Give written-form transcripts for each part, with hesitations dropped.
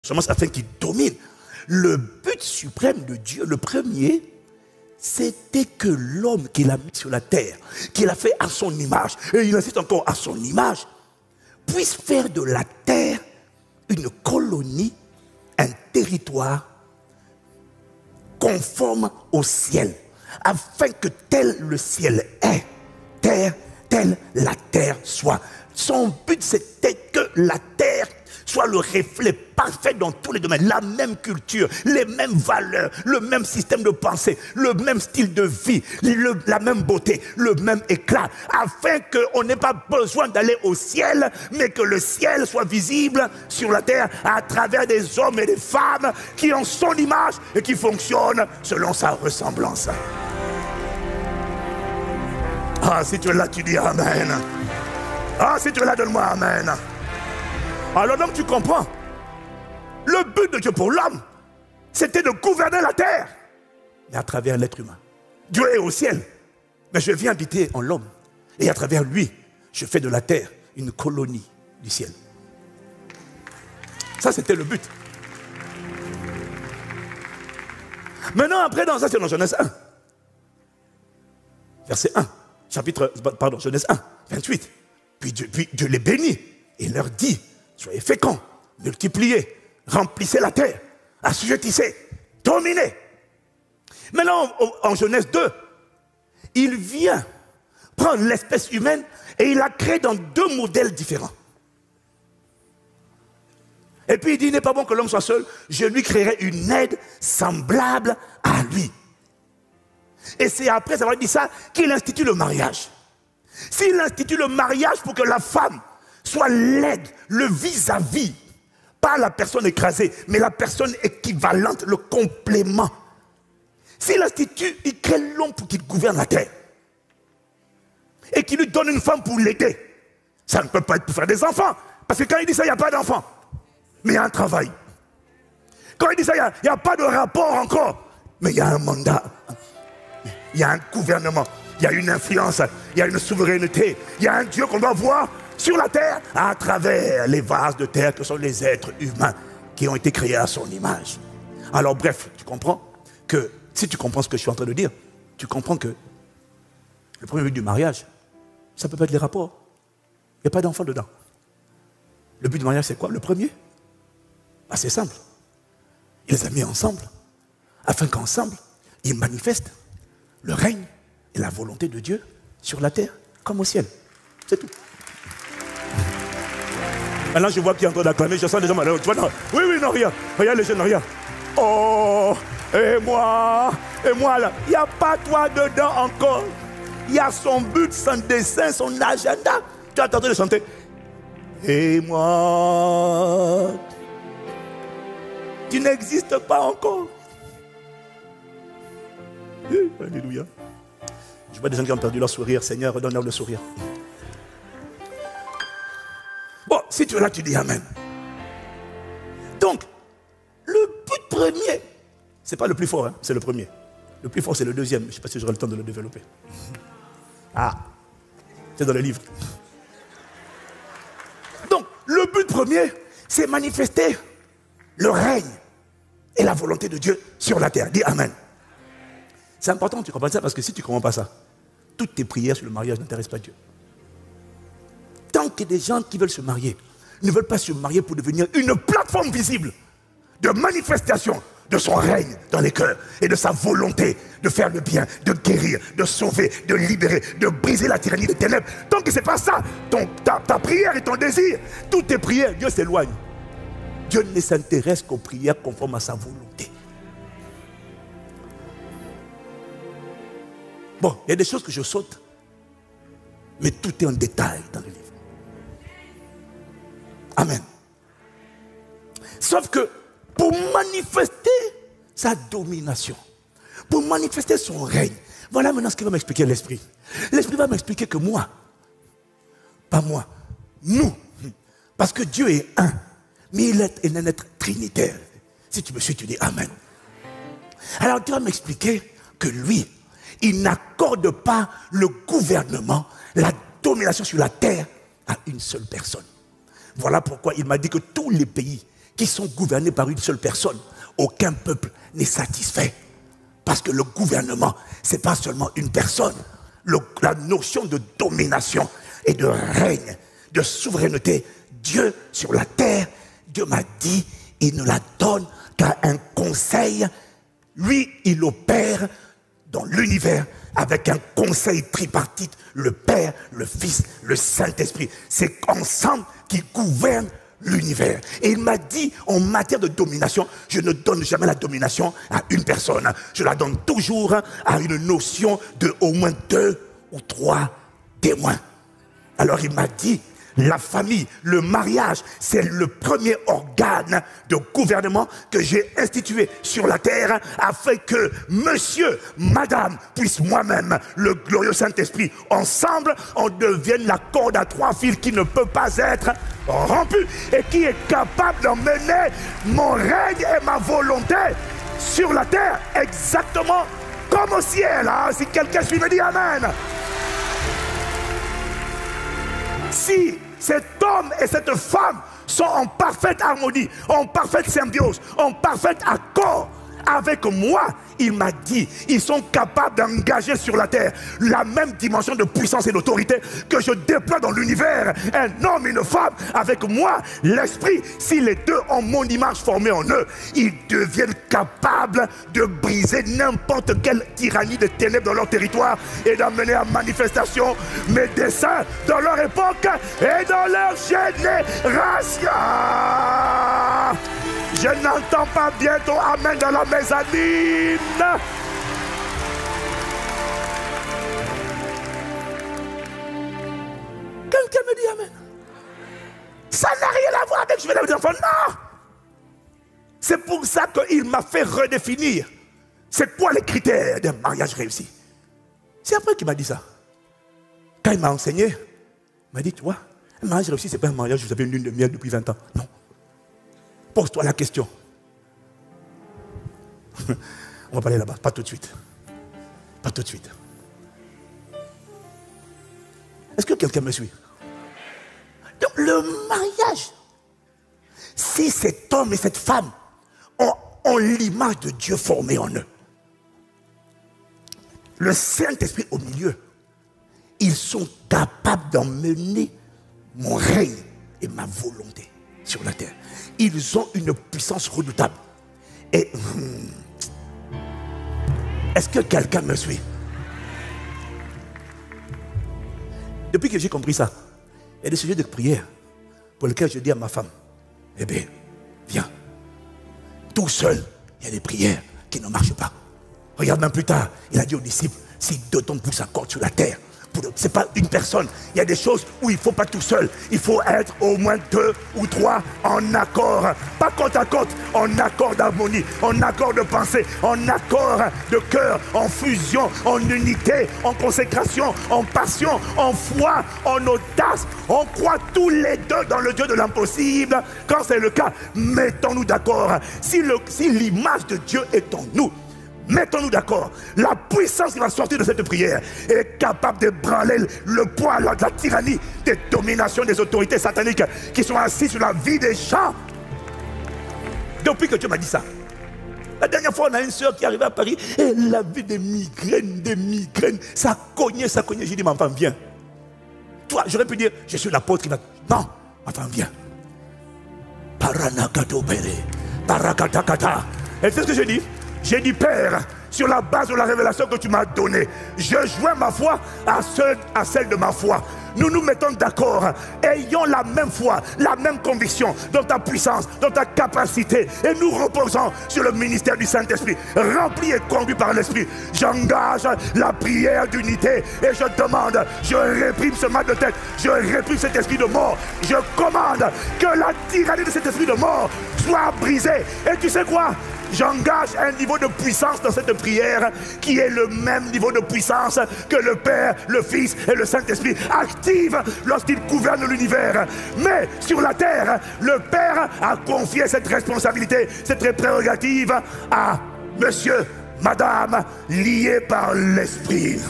seulement afin qu'il domine. Le but suprême de Dieu, le premier, c'était que l'homme qu'il a mis sur la terre, qu'il a fait à son image, et il insiste encore à son image, puisse faire de la terre une colonie, un territoire conforme au ciel, afin que tel le ciel est, telle la terre soit. Son but, c'était que la terre soit le reflet parfait dans tous les domaines, la même culture, les mêmes valeurs, le même système de pensée, le même style de vie, la même beauté, le même éclat, afin qu'on n'ait pas besoin d'aller au ciel, mais que le ciel soit visible sur la terre à travers des hommes et des femmes qui ont son image et qui fonctionnent selon sa ressemblance. Ah, si tu es là, tu dis Amen. Ah, si tu es là, donne-moi Amen. Alors donc tu comprends, le but de Dieu pour l'homme, c'était de gouverner la terre, mais à travers l'être humain. Dieu est au ciel, mais je viens habiter en l'homme, et à travers lui, je fais de la terre une colonie du ciel. Ça, c'était le but. Maintenant, après, dans ça, c'est dans Genèse 1, verset 1, Genèse 1, 28. Puis Dieu les bénit et leur dit, soyez féconds, multipliez, remplissez la terre, assujettissez, dominez. Maintenant, en Genèse 2, il vient prendre l'espèce humaine et il la crée dans deux modèles différents. Et puis il dit, il n'est pas bon que l'homme soit seul, je lui créerai une aide semblable à lui. Et c'est après avoir dit ça qu'il institue le mariage. S'il institue le mariage pour que la femme soit l'aide, le vis-à-vis, pas la personne écrasée, mais la personne équivalente, le complément. S'il institue, il crée l'homme pour qu'il gouverne la terre. Et qu'il lui donne une femme pour l'aider. Ça ne peut pas être pour faire des enfants. Parce que quand il dit ça, il n'y a pas d'enfants. Mais il y a un travail. Quand il dit ça, il n'y a pas de rapport encore. Mais il y a un mandat. Il y a un gouvernement. Il y a une influence. Il y a une souveraineté. Il y a un Dieu qu'on doit voir sur la terre à travers les vases de terre que sont les êtres humains qui ont été créés à son image. Alors bref, tu comprends que, si tu comprends ce que je suis en train de dire, tu comprends que le premier but du mariage, ça ne peut pas être les rapports. Il n'y a pas d'enfant dedans. Le but du mariage, c'est quoi? Le premier? Ah, c'est simple. Il les a mis ensemble, afin qu'ensemble, ils manifestent le règne et la volonté de Dieu sur la terre comme au ciel. C'est tout. Maintenant, je vois qu'il est en train d'acclamer, je sens des gens malheureux. Tu vois, non. Oui, non, regarde. Regarde les jeunes, regarde. Oh, et moi là. Il n'y a pas toi dedans encore. Il y a son but, son dessin, son agenda. Tu as tenté de chanter. Et moi, tu n'existes pas encore. Alléluia. Je vois des gens qui ont perdu leur sourire. Seigneur, redonne-leur le sourire. Bon, si tu es là, tu dis Amen. Donc, le but premier, c'est pas le plus fort, hein, c'est le premier. Le plus fort, c'est le deuxième. Je ne sais pas si j'aurai le temps de le développer. Ah, c'est dans le livre. Donc, le but premier, c'est manifester le règne et la volonté de Dieu sur la terre. Dis Amen. C'est important que tu comprennes ça, parce que si tu ne comprends pas ça, toutes tes prières sur le mariage n'intéressent pas Dieu. Tant que des gens qui veulent se marier ne veulent pas se marier pour devenir une plateforme visible de manifestation de son règne dans les cœurs et de sa volonté de faire le bien, de guérir, de sauver, de libérer, de briser la tyrannie des ténèbres. Tant que ce n'est pas ça, ta prière et ton désir, toutes tes prières, Dieu s'éloigne. Dieu ne s'intéresse qu'aux prières conformes à sa volonté. Bon, il y a des choses que je saute, mais tout est en détail dans le livre. Amen. Sauf que pour manifester sa domination, pour manifester son règne, voilà maintenant ce qu'il va m'expliquer l'Esprit. L'Esprit va m'expliquer que moi, pas moi, nous, parce que Dieu est un, mais il est un être trinitaire. Si tu me suis, tu dis Amen. Alors Dieu va m'expliquer que lui, il n'accorde pas le gouvernement, la domination sur la terre à une seule personne. Voilà pourquoi il m'a dit que tous les pays qui sont gouvernés par une seule personne, aucun peuple n'est satisfait. Parce que le gouvernement, ce n'est pas seulement une personne. La notion de domination et de règne, de souveraineté, Dieu sur la terre, Dieu m'a dit, il ne la donne qu'à un conseil. Lui, il opère dans l'univers avec un conseil tripartite, le Père, le Fils, le Saint-Esprit. C'est ensemble qui gouvernent l'univers. Et il m'a dit, en matière de domination, je ne donne jamais la domination à une personne. Je la donne toujours à une notion de au moins 2 ou 3 témoins. Alors il m'a dit, la famille, le mariage, c'est le premier organe de gouvernement que j'ai institué sur la terre afin que monsieur, madame, puisse moi-même, le glorieux Saint-Esprit, ensemble, on devienne la corde à 3 fils qui ne peut pas être rompue et qui est capable d'emmener mon règne et ma volonté sur la terre exactement comme au ciel. Hein? Si quelqu'un suit, me dit Amen. Si cet homme et cette femme sont en parfaite harmonie, en parfaite symbiose, en parfait accord avec moi, il m'a dit, ils sont capables d'engager sur la terre la même dimension de puissance et d'autorité que je déploie dans l'univers. Un homme et une femme avec moi, l'esprit, si les deux ont mon image formée en eux, ils deviennent capables de briser n'importe quelle tyrannie de ténèbres dans leur territoire et d'amener à manifestation mes desseins dans leur époque et dans leur génération. Je n'entends pas bientôt Amen dans la mezzanine. Quelqu'un me dit Amen. Ça n'a rien à voir avec je vais les enfants. Non. C'est pour ça qu'il m'a fait redéfinir. C'est quoi les critères d'un mariage réussi? C'est après qu'il m'a dit ça. Quand il m'a enseigné, il m'a dit, tu vois, un mariage réussi, ce n'est pas un mariage où vous avez une lune de miel depuis 20 ans. Non. Pose-toi la question. On va parler là-bas, pas tout de suite. Pas tout de suite. Est-ce que quelqu'un me suit? Donc le mariage, si cet homme et cette femme ont l'image de Dieu formée en eux, le Saint-Esprit au milieu, ils sont capables d'emmener mon règne et ma volonté sur la terre. Ils ont une puissance redoutable. Et est-ce que quelqu'un me suit? Depuis que j'ai compris ça, il y a des sujets de prière pour lesquels je dis à ma femme, eh bien, viens. Tout seul, il y a des prières qui ne marchent pas. Regarde même plus tard, il a dit aux disciples, si deux tombent pour s'accordent sur la terre, ce n'est pas une personne. Il y a des choses où il ne faut pas tout seul. Il faut être au moins 2 ou 3 en accord. Pas côte à côte, en accord d'harmonie, en accord de pensée, en accord de cœur, en fusion, en unité, en consécration, en passion, en foi, en audace. On croit tous les deux dans le Dieu de l'impossible. Quand c'est le cas, mettons-nous d'accord. Si l'image de Dieu est en nous, mettons-nous d'accord. La puissance qui va sortir de cette prière est capable d'ébranler le poids de la tyrannie, des dominations des autorités sataniques qui sont assises sur la vie des gens. Depuis que Dieu m'a dit ça, la dernière fois, on a une soeur qui arrivait à Paris et elle avait des migraines. Ça cognait. J'ai dit, ma femme, viens. Toi, j'aurais pu dire, je suis l'apôtre qui va. Non, ma femme, viens. Paranakato Pere, Parakatakata. Et c'est ce que j'ai dit. J'ai dit, Père, sur la base de la révélation que tu m'as donnée, je joins ma foi à celle de ma foi. Nous nous mettons d'accord, ayons la même foi, la même conviction dans ta puissance, dans ta capacité. Et nous reposons sur le ministère du Saint-Esprit, rempli et conduit par l'Esprit. J'engage la prière d'unité et je demande, je réprime ce mal de tête, je réprime cet esprit de mort. Je commande que la tyrannie de cet esprit de mort soit brisée. Et tu sais quoi? J'engage un niveau de puissance dans cette prière qui est le même niveau de puissance que le Père, le Fils et le Saint-Esprit activent lorsqu'ils gouvernent l'univers. Mais sur la terre, le Père a confié cette responsabilité, cette prérogative à monsieur, madame, liés par l'Esprit.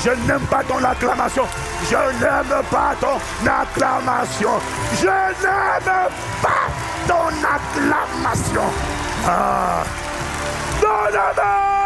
Je n'aime pas ton acclamation. Je n'aime pas ton acclamation. Je n'aime pas ton acclamation. Ah. Non, non, non.